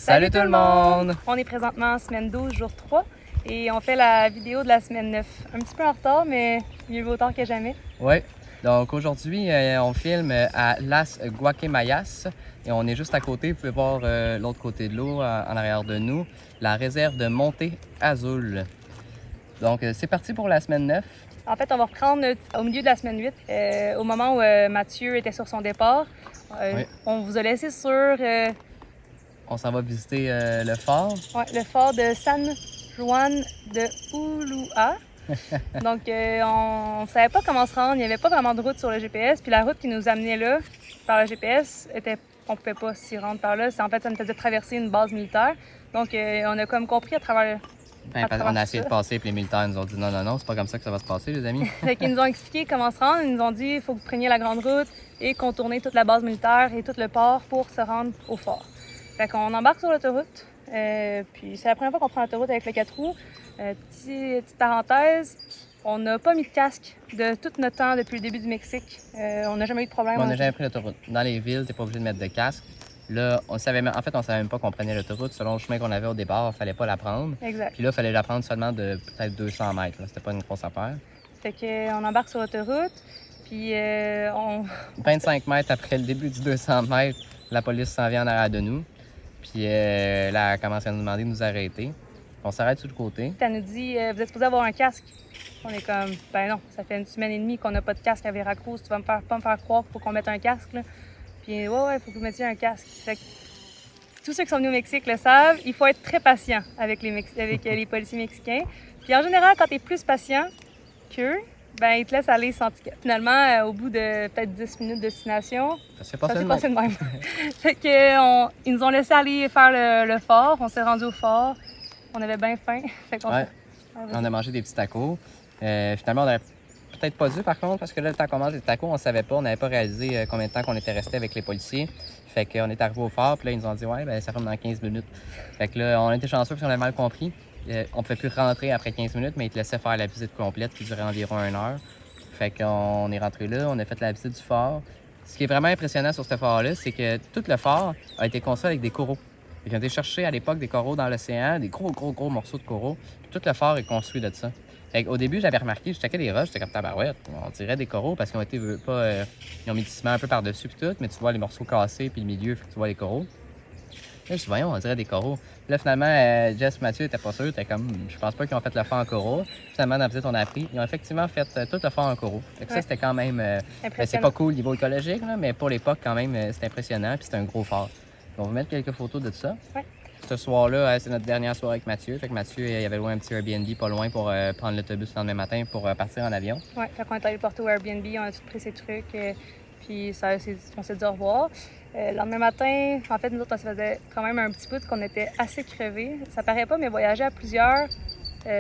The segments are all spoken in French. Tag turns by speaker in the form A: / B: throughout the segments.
A: Salut tout le monde!
B: On est présentement en semaine 12, jour 3, et on fait la vidéo de la semaine 9. Un petit peu en retard, mais mieux vaut tard que jamais.
A: Oui, donc aujourd'hui, on filme à Las Guacamayas et on est juste à côté. Vous pouvez voir l'autre côté de l'eau, en arrière de nous, la réserve de Monte Azul. Donc, c'est parti pour la semaine 9.
B: En fait, on va reprendre au milieu de la semaine 8, au moment où Mathieu était sur son départ.
A: Oui.
B: On vous a laissé sur
A: On s'en va visiter le fort.
B: le fort de San Juan de Ulúa. Donc, on ne savait pas comment se rendre. Il n'y avait pas vraiment de route sur le GPS. Puis la route qui nous amenait là, par le GPS, on ne pouvait pas s'y rendre par là. En fait, ça nous faisait traverser une base militaire. Donc, on a comme compris à travers...
A: On a essayé de passer, puis les militaires nous ont dit non, c'est pas comme ça que ça va se passer, les amis.
B: Fait qu'ils nous ont expliqué comment se rendre. Ils nous ont dit il faut que vous preniez la grande route et contourner toute la base militaire et tout le port pour se rendre au fort. Fait qu'on embarque sur l'autoroute. Puis c'est la première fois qu'on prend l'autoroute avec le 4 roues. Petite parenthèse, on n'a pas mis de casque de tout notre temps depuis le début du Mexique. On n'a jamais eu de problème.
A: On n'a jamais pris l'autoroute. Dans les villes, t'es pas obligé de mettre de casque. Là, on savait même pas qu'on prenait l'autoroute. Selon le chemin qu'on avait au départ, il fallait pas la prendre.
B: Exact.
A: Puis là, il fallait la prendre seulement de peut-être 200 mètres. C'était pas une grosse affaire.
B: Fait qu'on embarque sur l'autoroute. Puis
A: 25 mètres après le début du 200 mètres, la police s'en vient en arrière de nous. Puis là, elle commence à nous demander de nous arrêter. On s'arrête sur le côté.
B: Elle nous dit vous êtes supposé avoir un casque. On est comme ben non, ça fait une semaine et demie qu'on n'a pas de casque à Veracruz. Tu vas pas me faire croire qu'il faut qu'on mette un casque là. Puis ouais, il faut que vous mettiez un casque. Fait que, tous ceux qui sont venus au Mexique le savent, il faut être très patient avec les policiers mexicains. Puis en général, quand tu es plus patient qu'eux, ben ils te laissent aller sans ticket. Finalement, au bout de peut-être 10 minutes de destination,
A: Ça s'est
B: ça
A: passé
B: s'est
A: de
B: passé
A: même.
B: de même. Fait que ils nous ont laissé aller faire le fort. On s'est rendu au fort. On avait bien faim. Fait qu'on
A: On a mangé des petits tacos. Finalement, on aurait peut-être pas dû par contre, parce que là, le temps qu'on mange des tacos, on savait pas, on n'avait pas réalisé combien de temps qu'on était resté avec les policiers. Fait qu'on est arrivé au fort, puis là, ils nous ont dit ouais, ben ça ferme dans 15 minutes. Fait que là, on était chanceux parce qu'on avait mal compris. On pouvait plus rentrer après 15 minutes, mais ils te laissaient faire la visite complète qui durait environ 1 heure. Fait qu'on est rentré là, on a fait la visite du fort. Ce qui est vraiment impressionnant sur ce fort-là, c'est que tout le fort a été construit avec des coraux. Ils ont été chercher à l'époque des coraux dans l'océan, des gros morceaux de coraux. Puis tout le fort est construit de ça. Au début, j'avais remarqué, je checkais des roches, j'étais comme tabarouette. On dirait des coraux parce qu'ils ont été ils ont mis du ciment un peu par-dessus puis tout, mais tu vois les morceaux cassés puis le milieu, fait que tu vois les coraux. Là, je dis, voyons, on dirait des coraux. Là, finalement, Jess Mathieu était pas sûr, était comme, je pense pas qu'ils ont fait le fort en coraux. Finalement, dans la visite, on a appris, ils ont effectivement fait tout le fort en coraux. Fait que ça, c'était quand même, c'est pas cool niveau écologique, là, mais pour l'époque, quand même, c'était impressionnant, puis c'était un gros fort. On va mettre quelques photos de ça.
B: Ouais.
A: Ce soir-là, c'est notre dernière soirée avec Mathieu. Fait que Mathieu, il avait loué un petit Airbnb pas loin pour prendre l'autobus le lendemain matin pour partir en avion.
B: Ouais, fait qu'on est allé porter au Airbnb, on a tout pris ses trucs, puis on s'est dit au revoir. Le lendemain matin, en fait, nous autres, ça faisait quand même un petit bout qu'on était assez crevés. Ça paraît pas, mais voyager à plusieurs,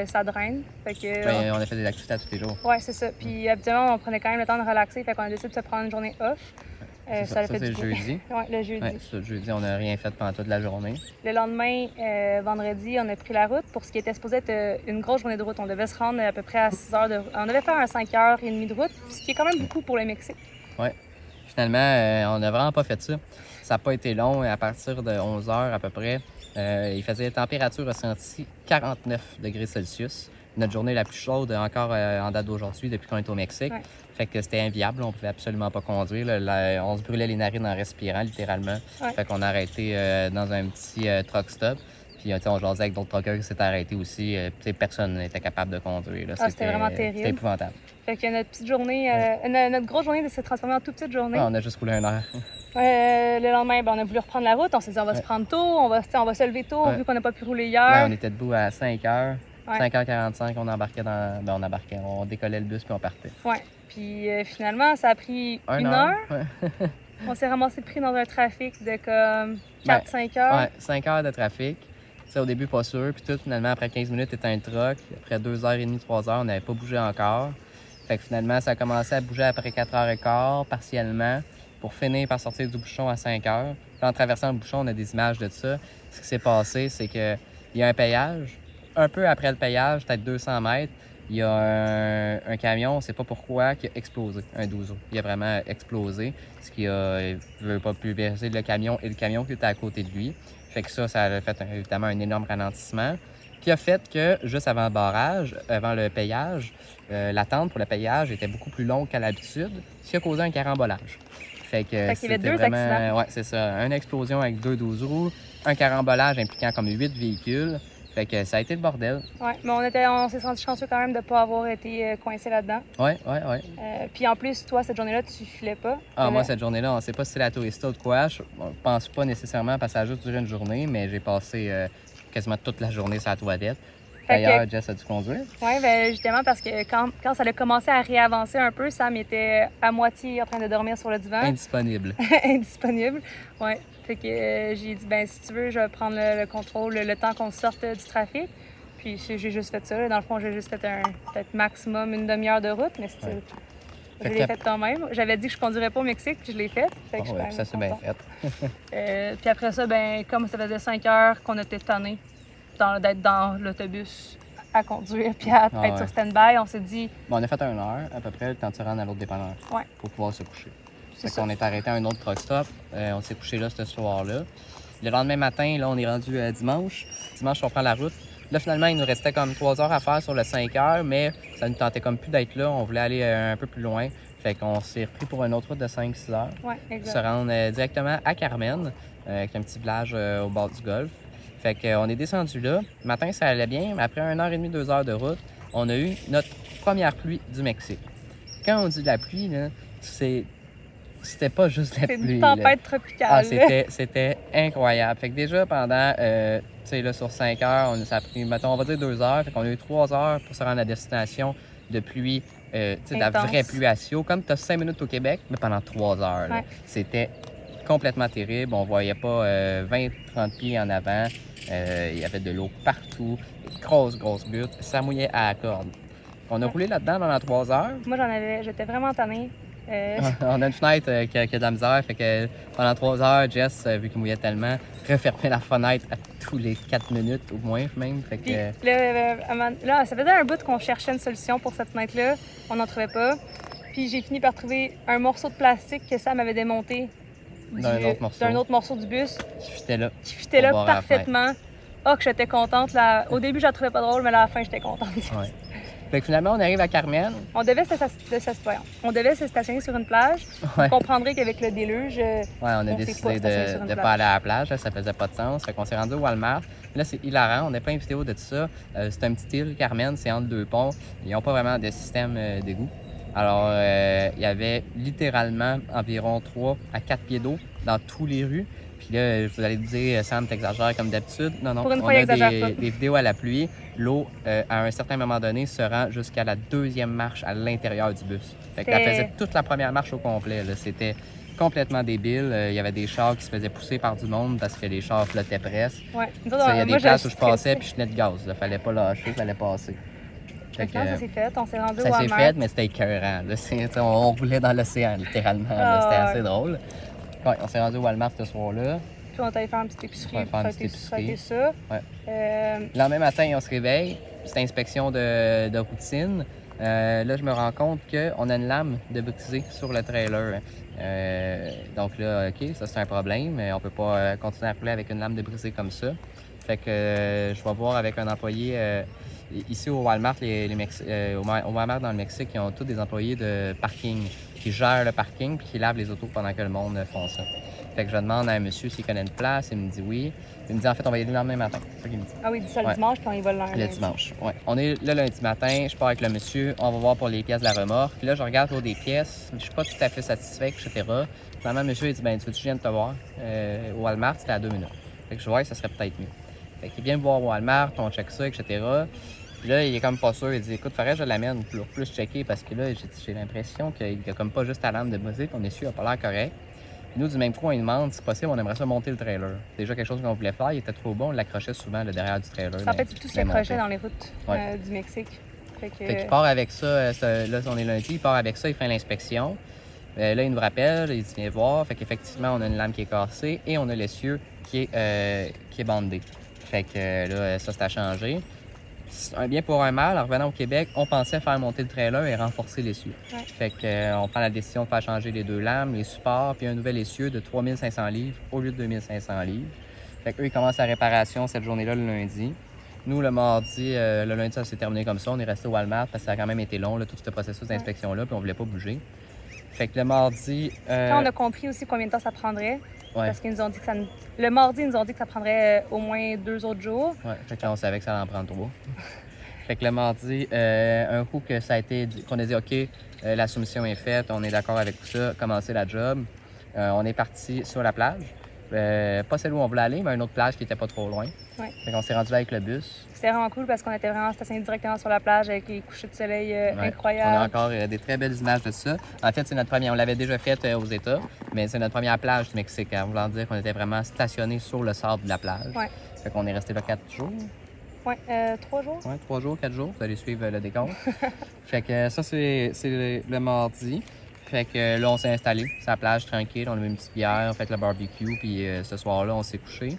B: ça draine. Fait que,
A: on a fait des activités à tous les jours.
B: Ouais, c'est ça. Puis habituellement, on prenait quand même le temps de relaxer, fait qu'on a décidé de se prendre une journée off.
A: Ça c'est le jeudi.
B: Ouais, le jeudi.
A: Ouais, le jeudi, on n'a rien fait pendant toute la journée.
B: Le lendemain, vendredi, on a pris la route pour ce qui était supposé être une grosse journée de route. On devait se rendre à peu près à 6 heures de route. On devait faire un 5h30 de route, ce qui est quand même beaucoup pour le Mexique.
A: Ouais. Finalement, on n'a vraiment pas fait ça. Ça n'a pas été long. À partir de 11 heures à peu près, il faisait température ressentie 49 degrés Celsius. Notre journée la plus chaude encore en date d'aujourd'hui depuis qu'on est au Mexique. Ouais. Fait que c'était inviable. On pouvait absolument pas conduire. On se brûlait les narines en respirant, littéralement. Ouais. Fait qu'on a arrêté dans un petit truck stop. Puis on jasait avec d'autres truckers qui s'étaient arrêtés aussi. Personne n'était capable de conduire.
B: C'était vraiment terrible.
A: C'était épouvantable.
B: Fait que notre petite journée, notre grosse journée s'est transformée en toute petite journée.
A: On a juste roulé 1 heure.
B: Le lendemain, on a voulu reprendre la route. On s'est dit, on va se prendre tôt, on va se lever tôt, vu qu'on n'a pas pu rouler hier.
A: Ouais, on était debout à 5 h. 5h45, on décollait le bus puis on partait.
B: Ouais. Puis finalement, ça a pris 1 heure. Ouais. On s'est ramassé pris dans un trafic de comme 4-5 heures.
A: Ouais, 5 heures de trafic. T'sais, au début, pas sûr. Puis tout, finalement, après 15 minutes, c'était un truck. Après 2h30, 3h, on n'avait pas bougé encore. Fait que finalement, ça a commencé à bouger après 4h15, partiellement, pour finir par sortir du bouchon à 5 h. Puis en traversant le bouchon, on a des images de ça. Ce qui s'est passé, c'est qu'il y a un péage. Un peu après le péage, peut-être 200 mètres, il y a un camion, on ne sait pas pourquoi, qui a explosé, un 12 roues. Il a vraiment explosé, ce qui a, il veut pas pulvériser le camion et le camion qui était à côté de lui. Fait que ça a fait évidemment un énorme ralentissement. Qui a fait que, juste avant le barrage, avant le payage, l'attente pour le payage était beaucoup plus longue qu'à l'habitude, ce qui a causé un carambolage. Fait
B: qu'il y avait
A: c'était
B: 2
A: vraiment...
B: accidents.
A: Ouais, c'est ça. Une explosion avec 2 12 roues, un carambolage impliquant comme 8 véhicules. Fait que ça a été le bordel.
B: Oui, mais on s'est senti chanceux quand même de ne pas avoir été coincé là-dedans.
A: Ouais.
B: Puis en plus, toi, cette journée-là, tu filais pas.
A: Ah, moi, cette journée-là, on ne sait pas si c'est la tourista ou de quoi. Je pense pas nécessairement parce que ça a juste duré une journée, mais j'ai passé quasiment toute la journée sur la toilette. D'ailleurs, Jess a dû conduire.
B: Oui, ben justement, parce que quand ça a commencé à réavancer un peu, Sam était à moitié en train de dormir sur le divan.
A: Indisponible.
B: Indisponible, oui. Fait que j'ai dit, ben si tu veux, je vais prendre le contrôle le temps qu'on sorte du trafic. Puis j'ai juste fait ça. Dans le fond, j'ai juste fait peut-être maximum une demi-heure de route, mais c'était... Je l'ai fait quand même. J'avais dit que je conduirais pas au Mexique, puis je l'ai fait. Fait que
A: Puis ça s'est bien fait.
B: Puis après ça, ben comme ça faisait 5 heures qu'on était tannés d'être dans l'autobus à conduire puis à être sur stand-by, on s'est dit...
A: Bon, on a fait 1 heure à peu près le temps de se rendre à l'autre dépanneur pour pouvoir se coucher. Fait qu'on est arrêté à un autre truck stop. On s'est couché là ce soir-là. Le lendemain matin, là, on est rendu dimanche. Dimanche, on prend la route. Là, finalement, il nous restait comme 3 heures à faire sur le 5 heures, mais ça nous tentait comme plus d'être là. On voulait aller un peu plus loin. Fait qu'on s'est repris pour une autre route de 5-6 heures.
B: Oui, exact.
A: Se rendre directement à Carmen, qui est un petit village au bord du golfe. Fait qu'on est descendu là. Le matin, ça allait bien, mais après 1h30, 2 heures de route, on a eu notre première pluie du Mexique. Quand on dit de la pluie, là, c'était pas juste la pluie.
B: C'est une tempête tropicale.
A: Ah, c'était incroyable. Fait que déjà, pendant, tu sais, là, sur 5 heures, ça a pris, mettons, on va dire 2 heures. Fait qu'on a eu 3 heures pour se rendre à destination de pluie, tu sais, de la vraie pluie à Sio. Comme tu as 5 minutes au Québec, mais pendant 3 heures. Là. C'était complètement terrible. On voyait pas 20-30 pieds en avant. Il y avait de l'eau partout. Grosse butte. Ça mouillait à la corde. On a roulé là-dedans pendant 3 heures.
B: Moi, j'étais vraiment tannée.
A: On a une fenêtre qui a de la misère, fait que pendant 3 heures, Jess, vu qu'il mouillait tellement, refermait la fenêtre à tous les 4 minutes au moins même. Fait que...
B: Puis là, ça faisait un bout qu'on cherchait une solution pour cette fenêtre-là. On n'en trouvait pas. Puis j'ai fini par trouver un morceau de plastique que Sam avait démonté d'un autre morceau du bus.
A: Qui fitait là.
B: Qui fitait là parfaitement. Oh, que j'étais contente. Là. Au début, je la trouvais pas drôle, mais à la fin, j'étais contente.
A: Ouais. Fait que finalement, on arrive à Carmen.
B: On devait se stationner sur une plage. Vous comprendrez qu'avec le déluge,
A: on a décidé de pas aller à la plage. Là, ça faisait pas de sens. Fait qu'on s'est rendu au Walmart. Là, c'est hilarant. On a plein de vidéos de tout ça. C'est un petit île, Carmen. C'est entre 2 ponts. Ils n'ont pas vraiment de système d'égout. Alors, il y avait littéralement environ 3 à 4 pieds d'eau dans toutes les rues. Puis là, vous allez me dire, Sam, t'exagères comme d'habitude. Non,
B: pour une
A: on
B: fois,
A: a des vidéos à la pluie. L'eau, à un certain moment donné, se rend jusqu'à la 2e marche à l'intérieur du bus. Fait qu'elle faisait toute la première marche au complet. Là. C'était complètement débile. Il y avait des chars qui se faisaient pousser par du monde parce que les chars flottaient presque.
B: Ouais.
A: Il y a des places où je passais puis je tenais de gaz. Il fallait pas lâcher, il fallait passer.
B: Fait que, ça s'est fait. On s'est rendu au
A: Walmart. Ça s'est fait, mais c'était écœurant. On roulait dans l'océan, littéralement. C'était assez drôle. Ouais, on s'est rendu au Walmart ce soir-là.
B: Puis on est allé faire une petite épicerie.
A: Ça a été
B: ça.
A: Ouais. Le lendemain matin, on se réveille. C'est inspection de routine. Là, je me rends compte qu'on a une lame de brisée sur le trailer. Donc là, OK, ça c'est un problème. On peut pas continuer à rouler avec une lame de brisée comme ça. Fait que je vais voir avec un employé... ici au Walmart, au Walmart dans le Mexique, ils ont tous des employés de parking qui gèrent le parking puis qui lavent les autos pendant que le monde font ça. Fait que je demande à un monsieur s'il connaît une place, il me dit oui. Il me dit en fait on va y aller le lendemain matin. C'est ça qu'il me dit.
B: Ah oui, il dit ça le dimanche puis on y va le lundi.
A: Le dimanche, oui. On est le lundi matin, je pars avec le monsieur, on va voir pour les pièces de la remorque. Puis là, je regarde pour des pièces, mais je suis pas tout à fait satisfait, etc. Finalement, le monsieur il dit ben tu veux que je vienne te voir au Walmart, c'était à 2 minutes. Fait que je vois que ça serait peut-être mieux. Fait qu'il vient me voir au Walmart, on check ça, etc. Puis là, il est comme pas sûr. Il dit écoute, faudrait que je l'amène pour plus checker parce que là, j'ai l'impression qu'il y a comme pas juste la lame de brisée, ton essuie n'a pas l'air correct. Puis nous, du même coup, on lui demande si possible, on aimerait ça monter le trailer. C'est déjà quelque chose qu'on voulait faire. Il était trop bon, on l'accrochait souvent le derrière du trailer.
B: En fait, c'est tout ce qu'il accrochait dans les routes du Mexique.
A: Fait qu'il part avec ça. Là, on est lundi, il part avec ça, il fait l'inspection. Là, il nous rappelle, il dit viens voir. Fait qu'effectivement, on a une lame qui est cassée et on a l'essieu qui est bandé. Fait que là, ça, c'est à changer. Un bien pour un mal, en revenant au Québec, on pensait faire monter le trailer et renforcer l'essieu.
B: Ouais.
A: Fait qu'on prend la décision de faire changer les 2 lames, les supports, puis un nouvel essieu de 3500 livres au lieu de 2500 livres. Fait qu'eux, ils commencent la réparation cette journée-là le lundi. Nous, le mardi, le lundi, ça s'est terminé comme ça. On est resté au Walmart parce que ça a quand même été long, là, tout ce processus d'inspection-là, puis on voulait pas bouger. Fait que le mardi...
B: Quand on a compris aussi combien de temps ça prendrait,
A: Ouais.
B: parce qu'ils nous ont dit que le mardi, ils nous ont dit que ça prendrait au moins 2 autres jours.
A: Ouais, fait que là, on savait que ça allait en prendre 3. Fait que le mardi, un coup que ça a été... qu'on a dit, OK, la soumission est faite, on est d'accord avec tout ça, commencer la job, on est parti sur la plage. Pas celle où on voulait aller, mais une autre plage qui était pas trop loin.
B: Ouais.
A: Fait qu'on s'est rendu là avec le bus.
B: C'était vraiment cool parce qu'on était vraiment stationné directement sur la plage avec les couchers de soleil
A: On a
B: incroyables.
A: encore des très belles images de ça. En fait, c'est notre première. On l'avait déjà faite aux États, mais c'est notre première plage du Mexique. En voulant dire qu'on était vraiment stationné sur le sable de la plage.
B: Ouais.
A: Fait qu'on est resté là 4 jours.
B: Ouais, 3 jours.
A: Ouais, 3 jours, 4 jours. Vous allez suivre le décompte. Fait que ça, c'est le mardi. Fait que là, on s'est installé sur la plage tranquille. On a mis une petite bière, on a fait le barbecue, puis ce soir-là, on s'est couché.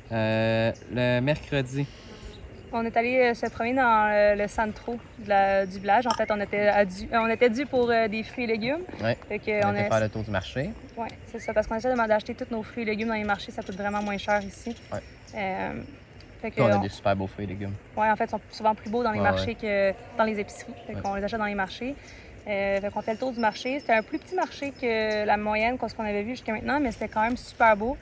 A: Le mercredi,
B: On est allé se promener dans le centro du village. En fait, on était dû pour des fruits et légumes.
A: ouais,
B: Fait que
A: on a été faire le tour du marché.
B: Ouais, c'est ça, parce qu'on essaie d'acheter tous nos fruits et légumes dans les marchés, ça coûte vraiment moins cher ici.
A: Ouais.
B: Fait que,
A: Puis on a des super beaux fruits et légumes.
B: ouais, en fait, ils sont souvent plus beaux dans les
A: Ouais,
B: marchés que dans les épiceries. Fait qu'on les achète dans les marchés. Fait qu'on fait le tour du marché. C'était un plus petit marché que la moyenne, ce qu'on avait vu jusqu'à maintenant, mais c'était quand même super beau.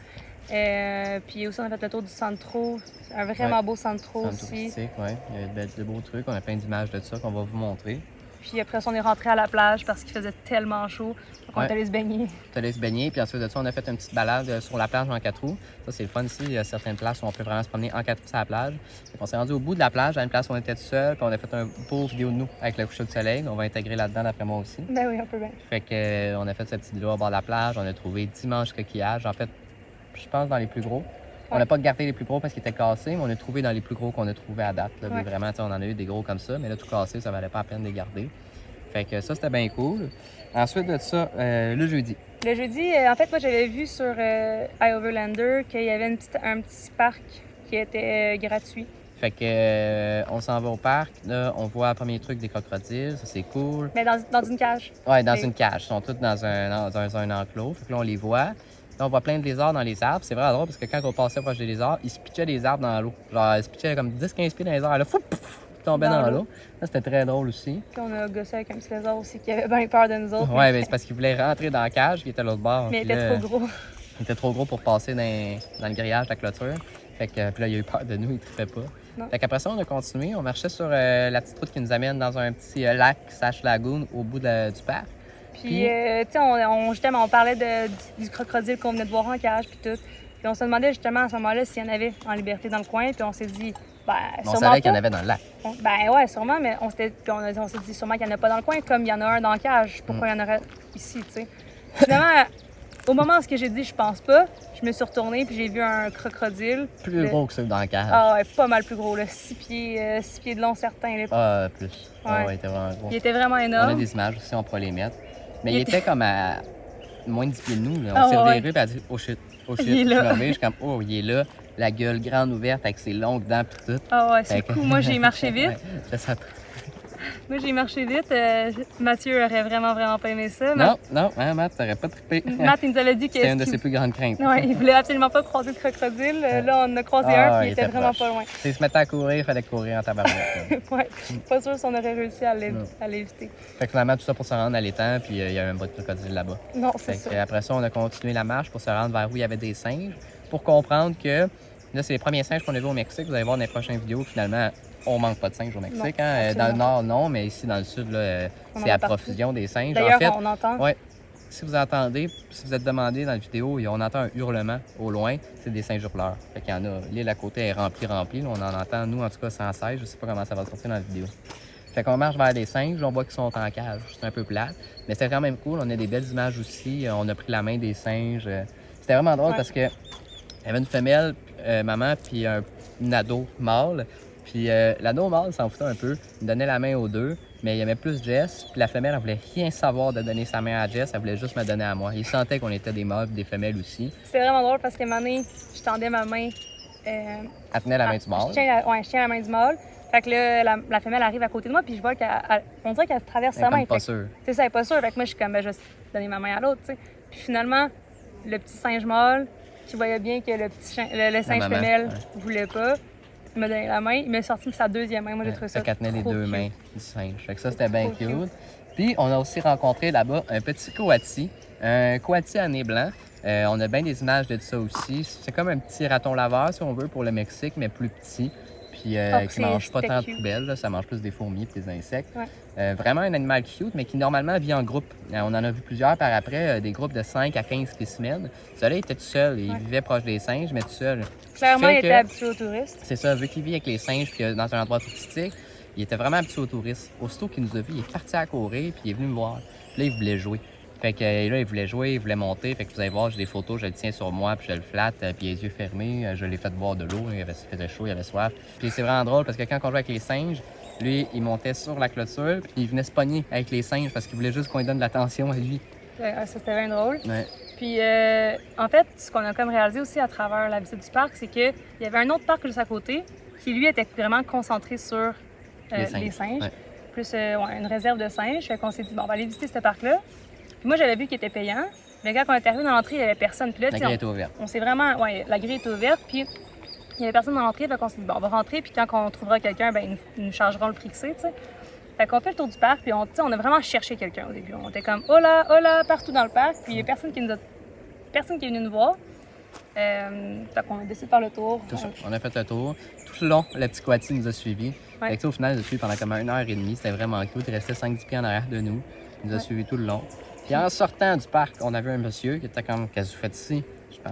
B: Puis aussi, on a fait le tour du centro. Un vraiment beau centro aussi.
A: Touristique, ouais. Il y a de beaux trucs. On a plein d'images de ça qu'on va vous montrer.
B: Puis après ça, on est rentré à la plage parce qu'il faisait tellement chaud. Donc on est allé se baigner.
A: On est allé se baigner. Puis ensuite de ça, on a fait une petite balade sur la plage en 4 roues. Ça, c'est le fun ici. Il y a certaines places où on peut vraiment se promener en 4 roues sur la plage. On s'est rendu au bout de la plage, à une place où on était tout seul. Puis on a fait un beau vidéo de nous avec le coucher de soleil. On va intégrer là-dedans, d'après moi aussi.
B: Ben oui, un peu bien.
A: Fait que on a fait cette petite vidéo au bord de la plage. On a trouvé dimanche coquillages. En fait, je pense dans les plus gros. On n'a pas gardé les plus gros parce qu'ils étaient cassés, mais on a trouvé dans les plus gros qu'on a trouvé à date. Là.
B: Ouais.
A: Vraiment, on en a eu des gros comme ça, mais là, tout cassé, ça valait pas la peine de les garder. Fait que ça, c'était bien cool. Ensuite de ça, le jeudi.
B: Le jeudi, en fait, moi, j'avais vu sur iOverlander qu'il y avait un petit parc qui était gratuit.
A: Fait que on s'en va au parc. Là, on voit le premier truc des crocodiles. Ça, c'est cool.
B: Mais dans une cage.
A: Ouais, dans une cage. Ils sont tous dans un enclos. Fait que là, on les voit. Là, on voit plein de lézards dans les arbres. C'est vraiment drôle parce que quand on passait proche des lézards, ils se pitchaient des arbres dans l'eau. Genre, ils se pitchaient comme 10-15 pieds dans les arbres. Là, ils tombaient dans l'eau. Ça, c'était très drôle aussi.
B: Puis on a gossé avec un petit lézard aussi qui avait bien peur de nous autres.
A: Ouais, mais c'est parce qu'ils voulaient rentrer dans la cage qui était à l'autre bord.
B: Mais il
A: Puis
B: était
A: là,
B: trop gros.
A: Il était trop gros pour passer dans le grillage de la clôture. Fait que puis là, il a eu peur de nous, il ne trippait pas.
B: Non.
A: Fait qu'après ça, on a continué. On marchait sur la petite route qui nous amène dans un petit lac/lagoon au bout du parc.
B: Puis, tu sais, justement, on parlait du crocodile qu'on venait de voir en cage, puis tout. Puis on se demandait justement à ce moment-là s'il y en avait en liberté dans le coin, puis on s'est dit, ben,
A: On
B: sûrement
A: savait qu'il y en
B: pas.
A: avait dans le lac.
B: Ben ouais, sûrement, mais on s'est dit sûrement qu'il n'y en a pas dans le coin, comme il y en a un dans la cage. Pourquoi il y en aurait ici, tu sais? Finalement, au moment où j'ai dit je pense pas, je me suis retournée puis j'ai vu un crocodile.
A: Plus gros que ceux dans la cage.
B: Ah ouais, pas mal plus gros, là. 6 pieds de long, certains. Là.
A: Ah, plus.
B: Ouais.
A: Il était vraiment gros.
B: Il était vraiment
A: On a
B: énorme.
A: des images aussi, on pourra les mettre. Mais il était comme à moins de 10 pieds de nous. Là. On
B: Ah,
A: s'est
B: ouais.
A: reviré et a dit oh shit, oh shit.
B: Il est là.
A: Je suis comme oh, il est là. La gueule grande ouverte avec ses longues dents puis tout.
B: Ah ouais, c'est
A: Fait que-
B: cool. Moi, j'ai marché vite.
A: Ouais, c'est ça.
B: Moi, j'ai marché vite. Mathieu aurait vraiment pas aimé ça.
A: Non, Matt, t'aurais pas trippé.
B: Matt, il nous avait dit que.
A: C'était une de ses plus grandes craintes.
B: Ouais, il voulait absolument pas croiser le crocodile. Là, on en a croisé un, puis il était vraiment
A: proche.
B: pas loin.
A: S'il se mettait à courir, il fallait courir en tabarouette.
B: Ouais, pas sûr si on aurait réussi à
A: Non.
B: l'éviter.
A: Fait que finalement, tout ça pour se rendre à l'étang, puis il y a un bras de crocodile là-bas.
B: Non,
A: Fait
B: c'est
A: que,
B: ça.
A: après ça, on a continué la marche pour se rendre vers où il y avait des singes, pour comprendre que là, c'est les premiers singes qu'on a vus au Mexique. Vous allez voir dans les prochaines vidéos, finalement, on manque pas de singes au Mexique.
B: Non,
A: Hein? Dans le
B: absolument.
A: nord, non, mais ici, dans le sud, là,
B: On
A: c'est
B: en a
A: à
B: partout.
A: profusion des singes.
B: D'ailleurs,
A: En fait,
B: on entend.
A: ouais, si vous entendez, si vous êtes demandé dans la vidéo, on entend un hurlement au loin, c'est des singes hurleurs. Fait qu'il y en a, l'île à côté est remplie. Là, on en entend, nous, en tout cas, sans cesse. Je sais pas comment ça va sortir dans la vidéo. Fait qu'on marche vers des singes, on voit qu'ils sont en cage. C'est un peu plate, mais c'est quand même cool. On a des belles images aussi. On a pris la main des singes. C'était vraiment drôle
B: Ouais.
A: parce que il y avait une femelle, maman, puis un ado mâle. Puis l'ado mâle s'en foutait un peu. Il donnait la main aux deux, mais il aimait plus Jess. Puis la femelle, elle voulait rien savoir de donner sa main à Jess. Elle voulait juste me donner à moi. Il sentait qu'on était des mâles et des femelles aussi.
B: C'était vraiment drôle parce qu'à un moment donné, je tendais ma main.
A: Elle tenait la main du mâle.
B: Je tiens la main du mâle. Fait que là, la femelle arrive à côté de moi, puis je vois on dirait qu'elle traverse
A: Elle est
B: sa main.
A: comme pas
B: Fait que,
A: sûre.
B: tu sais, elle est pas sûre. Fait que moi, je suis comme, ben, je vais donner ma main à l'autre, tu sais. Puis finalement, le petit singe mâle, qui voyait bien que le singe
A: maman,
B: femelle
A: ouais.
B: voulait pas. Il m'a donné la main, il m'a sorti sa deuxième main. Moi, j'ai trouvé ça
A: Fait qu'elle tenait les
B: trop
A: deux
B: cute.
A: mains du singe. Fait que ça, c'était bien
B: Trop cute.
A: cute. Puis, on a aussi rencontré là-bas un petit coati, un coati à nez blanc. On a bien des images de ça aussi. C'est comme un petit raton laveur, si on veut, pour le Mexique, mais plus petit. Puis, qui mange pas tant de
B: cute.
A: poubelles. Là. Ça mange plus des fourmis et des insectes.
B: Ouais.
A: Vraiment un animal cute, mais qui normalement vit en groupe. On en a vu plusieurs par après, des groupes de 5 à 15 spécimens. Celui-là, il était tout seul. Il vivait proche des singes, mais tout seul.
B: Clairement, il
A: Fait
B: était
A: que-
B: habitué aux touristes.
A: C'est ça, vu qu'il vit avec les singes puis dans un endroit touristique, il était vraiment habitué aux touristes. Aussitôt qu'il nous a vus, il est parti à courir puis il est venu me voir. Puis là, il voulait jouer. Fait que là, il voulait jouer, il voulait monter. Fait que vous allez voir, j'ai des photos, je le tiens sur moi puis je le flatte, puis les yeux fermés, je l'ai fait boire de l'eau, il faisait chaud, il avait soif. Puis c'est vraiment drôle parce que quand on jouait avec les singes, lui, il montait sur la clôture puis il venait se pogner avec les singes parce qu'il voulait juste qu'on lui donne de l'attention à lui.
B: Ouais, ça, c'était bien drôle.
A: Ouais.
B: Puis, en fait, ce qu'on a comme réalisé aussi à travers la visite du parc, c'est qu'il y avait un autre parc juste à côté qui, lui, était vraiment concentré sur les singes.
A: Ouais.
B: Plus une réserve de singes. Fait qu'on s'est dit, bon, on va aller visiter ce parc-là. Puis moi, j'avais vu qu'il était payant. Mais quand on est arrivé dans l'entrée, il n'y avait personne. Puis là,
A: La
B: tu sais,
A: grille était ouverte.
B: on s'est vraiment... Ouais, la grille était ouverte. Puis il n'y avait personne dans l'entrée. Fait qu'on s'est dit, bon, on va rentrer. Puis quand on trouvera quelqu'un, ben ils nous chargeront le prix que c'est, tu sais. Fait qu'on fait le tour du parc. Puis on a vraiment cherché quelqu'un au début. On était comme, oh là, partout dans le parc. Puis il n'y a personne qui est venu nous voir. Fait qu'on a décidé de faire le tour.
A: Tout ça. On a fait le tour. Tout le long, le petit coati nous a suivis.
B: Ouais.
A: Fait que, au final, il nous a suivis pendant comme 1h30. C'était vraiment cute. Il restait 5-10 pieds en arrière de nous. Il nous a suivis tout le long. Puis en sortant du parc, on avait un monsieur qui était comme, qu'est-ce que vous faites ici?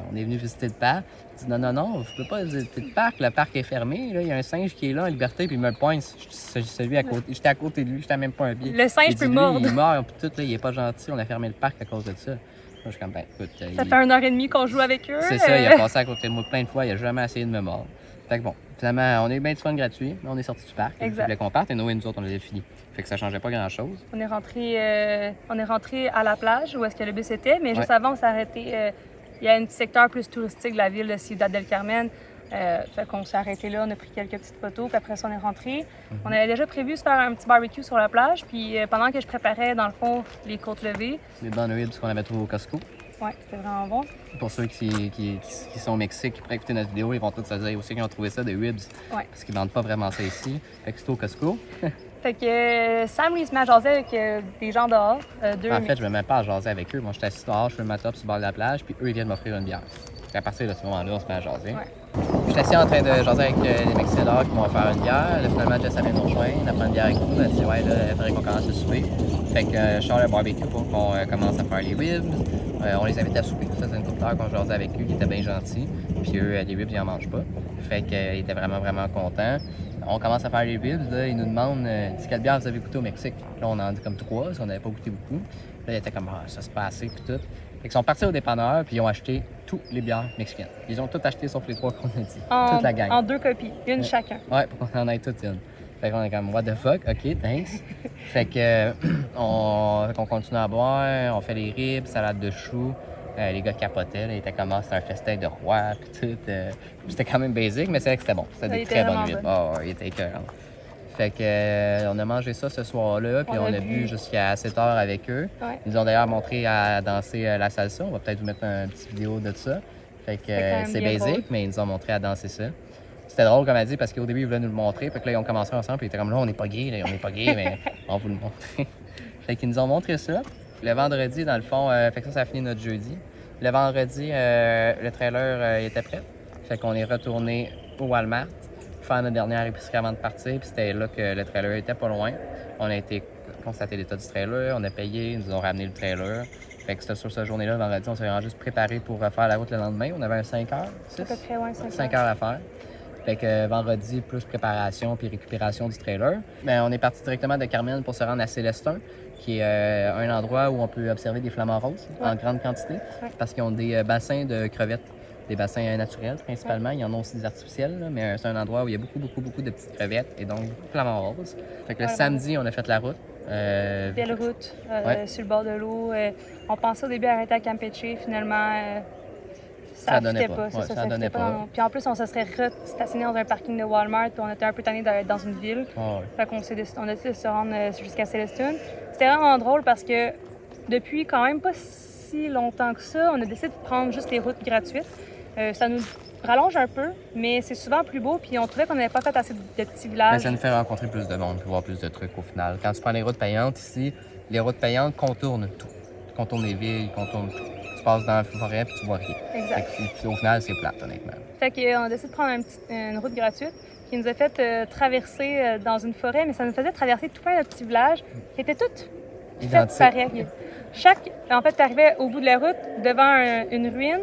A: On est venu visiter le parc. Il dit, non, vous ne pouvez pas visiter le parc est fermé. Là, il y a un singe qui est là en liberté, puis il me le pointe. Celui à côté. J'étais à côté de lui, j'étais même pas un pied.
B: Le singe
A: Il dit,
B: peut
A: lui,
B: mordre.
A: Il est mort, puis tout, là, il est pas gentil. On a fermé le parc à cause de ça. Moi, je suis comme, ben, écoute.
B: Ça fait 1h30 qu'on joue avec eux.
A: C'est ça, il a passé à côté de moi plein de fois, il a jamais essayé de me mordre. Fait que bon, finalement, on a eu bien du fun gratuit, mais on est sorti du parc. Il
B: Exact.
A: voulait qu'on parte et nous autres, on avait fini. Fait que ça changeait pas grand-chose.
B: On est rentré à la plage où est-ce que le bus était, mais juste
A: Ouais.
B: avant, on s'est arrêté. Il y a un petit secteur plus touristique de la ville de Ciudad del Carmen. Fait qu'on s'est arrêté là, on a pris quelques petites photos, puis après ça, on est rentré. On avait déjà prévu de se faire un petit barbecue sur la plage, puis pendant que je préparais, dans le fond, les côtes levées,
A: Les bonnes ribs qu'on avait trouvées au Costco.
B: ouais, c'était vraiment bon.
A: Pour ceux qui sont au Mexique, qui pourraient écouter notre vidéo, ils vont tous se dire aussi qu'ils ont trouvé ça, des ribs.
B: Ouais.
A: Parce qu'ils vendent pas vraiment ça ici. Fait que c'était au Costco.
B: Fait que Sam, lui, il se met à jaser avec des gens dehors.
A: En fait, je me mets pas à jaser avec eux. Moi, j'étais assis dehors, je fais ma top sur le bord de la plage, puis eux, ils viennent m'offrir une bière. Fait qu'à partir de ce moment-là, on se met à jaser.
B: Ouais.
A: J'étais assis en train de jaser avec les Mexicains dehors qui m'ont offert une bière. Là, finalement, Jess vient nous rejoindre, elle prend une bière avec nous. Elle dit, ouais, là, il faudrait qu'on commence à souper. Fait que je sors le barbecue pour qu'on commence à faire les ribs. On les invite à souper. Ça, c'est une couple d'heures qu'on jasait avec eux, qui étaient bien gentils. Puis eux, les ribs, ils en mangent pas. Fait qu'ils étaient vraiment, vraiment contents. On commence à faire les ribs. Là, ils nous demandent quelle bière vous avez goûté au Mexique. Là, on en a dit comme 3, parce qu'on n'avait pas goûté beaucoup. Là, ils étaient comme, ah, ça se passe assez, puis tout. Fait qu'ils sont partis au dépanneur, puis ils ont acheté toutes les bières mexicaines. Ils ont toutes acheté sauf les 3 qu'on a dit. Toute la gang.
B: En 2 copies, une
A: Ouais.
B: chacun.
A: Ouais, pour qu'on en ait toutes une. Fait qu'on est comme, what the fuck, ok, thanks. Fait que, on continue à boire, on fait les ribs, salade de choux. Les gars capotaient, là, ils étaient comme, c'était un festin de roi, puis tout. C'était quand même basique, mais c'est vrai que c'était bon. C'était
B: Ça,
A: des
B: il
A: très
B: était
A: bonnes
B: vraiment
A: ribs.
B: bon.
A: Oh, il était écœurant. Fait que, on a mangé ça ce soir-là, puis
B: On a
A: on a
B: bu.
A: bu jusqu'à 7 heures avec eux.
B: Ouais.
A: Ils nous ont d'ailleurs montré à danser la salsa. On va peut-être vous mettre une petite vidéo de ça. Fait que
B: C'était quand même
A: c'est
B: bien
A: basique,
B: drôle.
A: mais ils nous ont montré à danser ça. C'était drôle, comme elle dit, parce qu'au début, ils voulaient nous le montrer. Fait que là, ils ont commencé ensemble, puis ils étaient comme là, on n'est pas gay, là, on n'est pas gay, mais on va vous le montrer. Fait qu'ils nous ont montré ça. Le vendredi, dans le fond, fait que ça a fini notre jeudi. Le vendredi, le trailer il était prêt. Fait qu'on est retourné au Walmart faire notre dernière épicerie avant de partir. Puis c'était là que le trailer était pas loin. On a été constater l'état du trailer, on a payé, ils nous ont ramené le trailer. Fait que c'était sur cette journée-là, le vendredi, on s'est vraiment juste préparé pour faire la route le lendemain. On avait un 5 heures,
B: À peu près, ouais,
A: 5 heures à faire. Fait que vendredi, plus préparation puis récupération du trailer. Ben, on est parti directement de Carmel pour se rendre à Célestin, qui est un endroit où on peut observer des flamants roses en grande quantité, parce qu'ils ont des bassins de crevettes, des bassins naturels principalement. Il y en a aussi des artificiels, là, mais c'est un endroit où il y a beaucoup de petites crevettes et donc beaucoup de flamants roses. Fait que le samedi, on a fait la route.
B: Belle route,
A: Ouais.
B: sur le bord de l'eau. On pensait au début arrêter à Campeche, finalement,
A: Ça donnait
B: fitait
A: pas.
B: C'est
A: Ouais,
B: ça
A: ça donnait
B: fitait
A: pas.
B: non. Puis en plus, on se serait stationné dans un parking de Walmart, puis on était un peu tanné d'être dans une ville.
A: Ah ouais.
B: Fait qu'on on a décidé de se rendre jusqu'à Celestine. C'était vraiment drôle parce que depuis quand même pas si longtemps que ça, on a décidé de prendre juste les routes gratuites. Ça nous rallonge un peu, mais c'est souvent plus beau. Puis on trouvait qu'on n'avait pas fait assez de petits
A: Mais
B: villages.
A: ça nous fait rencontrer plus de monde, puis voir plus de trucs au final. Quand tu prends les routes payantes ici, les routes payantes contournent tout. Tu contournes les villes, ils contournent tout. Tu passes dans la forêt puis tu vois rien.
B: Exact.
A: Fait que, au final, c'est plate, honnêtement.
B: Fait qu'on a décidé de prendre une route gratuite qui nous a fait traverser dans une forêt, mais ça nous faisait traverser tout plein de petits villages qui étaient tous faits pareils. En fait, tu arrivais au bout de la route, devant une ruine.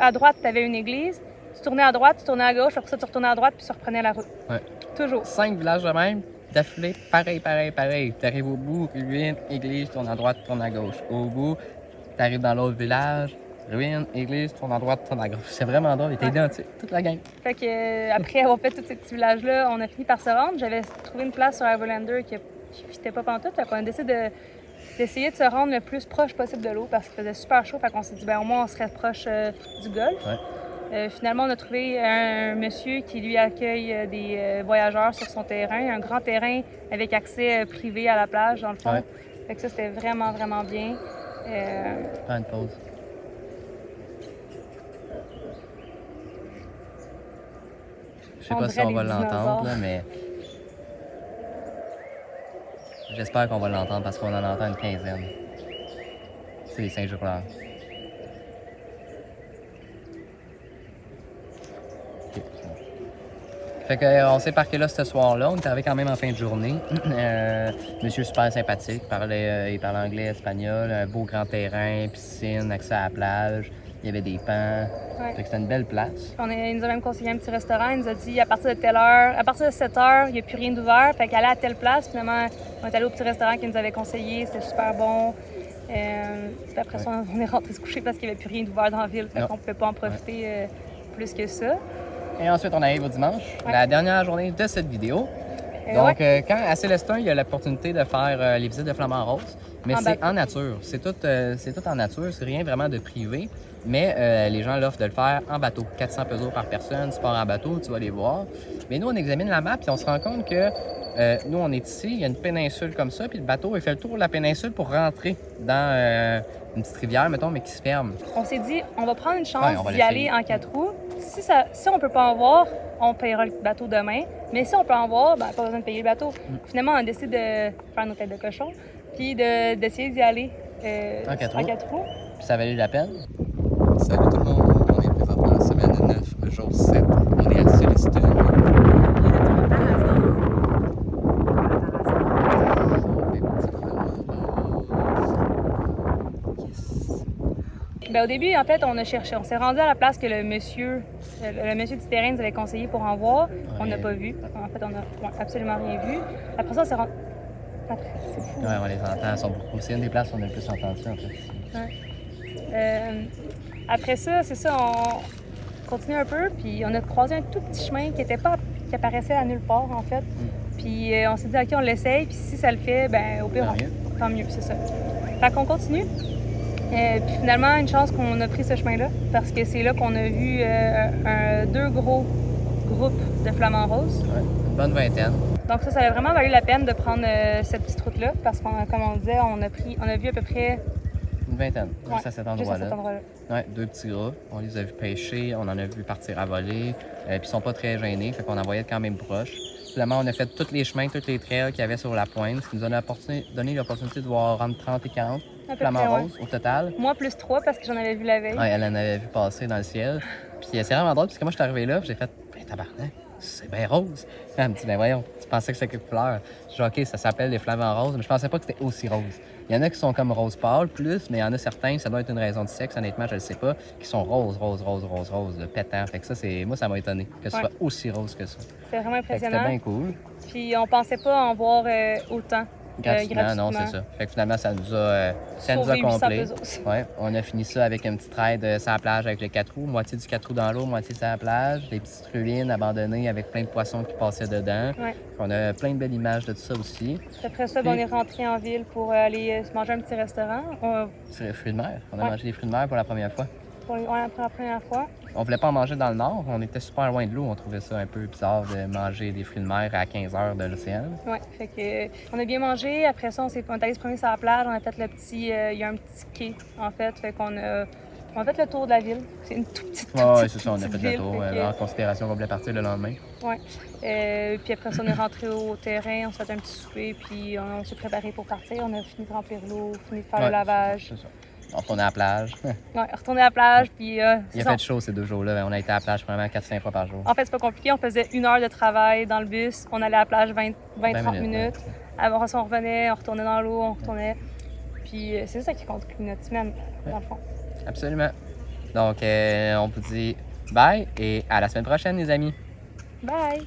B: À droite, tu avais une église. Tu tournais à droite, tu tournais à gauche, après ça, tu retournais à droite, puis tu reprenais la route.
A: Ouais.
B: Toujours.
A: 5 villages de même, d'affilée, pareil. Tu arrives au bout, ruine, église, tourne à droite, tourne à gauche. Au bout, tu arrives dans l'autre village, ruine, église, tourne à droite, tourne à gauche. C'est vraiment drôle, il était identique, toute la gang.
B: Fait que après avoir fait tous ces petits villages-là, on a fini par se rendre. J'avais trouvé une place sur Ivolander qui fitait pas pantoute. Fait qu'on a décidé d'essayer de se rendre le plus proche possible de l'eau parce qu'il faisait super chaud. Fait qu'on s'est dit, ben au moins, on serait proche du golfe.
A: Ouais.
B: Finalement, on a trouvé un monsieur qui lui accueille des voyageurs sur son terrain, un grand terrain avec accès privé à la plage, dans le fond.
A: Ouais.
B: Fait que ça, c'était vraiment, vraiment bien.
A: Prends une pause. Je sais pas si on va l'entendre, là, mais j'espère qu'on va l'entendre parce qu'on en entend une quinzaine. C'est les Saint-Journal. Okay. Fait qu'on s'est parqué là ce soir-là. On est arrivé quand même en fin de journée. Monsieur super sympathique. Il parlait anglais, espagnol. Un beau grand terrain, piscine, accès à la plage. Il y avait des pans.
B: Ouais.
A: Fait que c'était une belle place.
B: Il nous a même conseillé un petit restaurant. Il nous a dit à partir de telle heure, à partir de 7 heures, il n'y a plus rien d'ouvert. Fait qu'aller à telle place, finalement, on est allé au petit restaurant qu'il nous avait conseillé. C'était super bon. Puis après ça, on est rentré se coucher parce qu'il n'y avait plus rien d'ouvert dans la ville. Fait qu'on ne pouvait pas en profiter plus que ça.
A: Et ensuite, on arrive au dimanche, la dernière journée de cette vidéo. Donc, quand à Célestin, il y a l'opportunité de faire les visites de Flamand Rose, mais c'est en nature. C'est tout en nature, c'est rien vraiment de privé. Mais les gens l'offrent de le faire en bateau. 400 pesos par personne, tu pars en bateau, tu vas les voir. Mais nous, on examine la map et on se rend compte que nous, on est ici, il y a une péninsule comme ça, puis le bateau, il fait le tour de la péninsule pour rentrer dans une petite rivière, mettons, mais qui se ferme.
B: On s'est dit, on va prendre une chance d'y aller en 4 roues. Si on peut pas en voir, on payera le bateau demain. Mais si on peut en voir, ben, pas besoin de payer le bateau. Finalement, on a décidé de faire nos têtes de cochon, puis d'essayer d'y aller en 4 roues.
A: Puis ça valait la peine.
C: Salut tout le monde, on est présentement en semaine 9, jour 7. On est à Célestin.
B: Ben, au début, en fait, on a cherché. On s'est rendu à la place que le monsieur du terrain nous avait conseillé pour en voir. On n'a pas vu. En fait, on n'a absolument rien vu. Après ça, on s'est rendu... C'est fou.
A: Ouais, on les entend. Ils sont beaucoup. C'est une des places où on a le plus entendu, en fait.
B: Ouais. Après ça, c'est ça, on continue un peu, puis on a croisé un tout petit chemin qui apparaissait à nulle part, en fait. Puis on s'est dit, OK, on l'essaye, puis si ça le fait, ben au pire, tant mieux, c'est ça. Fait qu'on continue. Puis finalement, une chance qu'on a pris ce chemin-là, parce que c'est là qu'on a vu 2 gros groupes de flamants roses.
A: Ouais, une bonne vingtaine.
B: Donc ça a vraiment valu la peine de prendre cette petite route-là, parce que comme on disait, on a vu à peu près...
A: Une vingtaine, juste à cet endroit-là.
B: Ouais,
A: 2 petits groupes. On les a vus pêcher, on en a vu partir à voler. Puis ils sont pas très gênés, fait qu'on en voyait quand même proche. Finalement, on a fait tous les chemins, tous les trails qu'il y avait sur la pointe, ce qui nous a donné l'opportunité de voir entre 30 et 40 flamants roses au total.
B: Moi, plus 3 parce que j'en avais vu la veille.
A: Ouais, elle en avait vu passer dans le ciel. Puis c'est vraiment drôle, parce que moi, je suis arrivé là, j'ai fait, ben tabarnak, c'est bien rose. Elle me dit, ben voyons, tu pensais que c'était quelle couleur? Je dis, OK, ça s'appelle les flamants roses, mais je pensais pas que c'était aussi rose. Il y en a qui sont comme rose pâle, plus, mais il y en a certains, ça doit être une raison de sexe, honnêtement, je le sais pas, qui sont rose, pétant. Fait que ça, moi, ça m'a étonné que ce soit aussi rose que ça.
B: C'est vraiment impressionnant.
A: C'était bien cool.
B: Puis on pensait pas en voir autant.
A: Gratuitement, non, c'est ça. Fait que finalement, ça nous a comblé. Ouais, on a fini ça avec une petite raid sur la plage avec les 4 roues, moitié du 4 roues dans l'eau, moitié sur la plage, des petites ruines abandonnées avec plein de poissons qui passaient dedans.
B: Ouais.
A: On a plein de belles images de tout ça aussi.
B: Après ça, on est rentré en ville pour aller se manger un petit restaurant.
A: C'est les fruits de mer. On a mangé des fruits de mer pour la première fois.
B: Pour la première fois.
A: On voulait pas en manger dans le nord. On était super loin de l'eau. On trouvait ça un peu bizarre de manger des fruits de mer à 15 heures de l'océan.
B: Oui, fait que on a bien mangé. Après ça, on est allé se promener sur la plage. On a fait le petit... il y a un petit quai, en fait. Fait qu'on a On a fait le tour de la ville. C'est une toute petite,
A: Ouais, c'est ça, on a fait le
B: ville,
A: tour.
B: fait que-
A: En considération qu'on voulait partir le lendemain.
B: Puis après ça, on est rentré au terrain, on s'est fait un petit souper, puis on s'est préparé pour partir. On a fini de remplir l'eau, fini de faire
A: Ouais,
B: le lavage.
A: C'est ça. On retournait à la plage.
B: Ouais, retourner à la plage, puis c'est
A: Il a
B: ça.
A: fait chaud ces 2 jours-là. On a été à la plage probablement 4-5 fois par jour.
B: En fait, c'est pas compliqué. On faisait 1 heure de travail dans le bus. On allait à la plage 20-30 minutes. Après ça, on revenait, on retournait dans l'eau, on retournait. Puis c'est ça qui compte notre semaine, dans le fond.
A: Absolument. Donc, on vous dit bye et à la semaine prochaine, les amis.
B: Bye!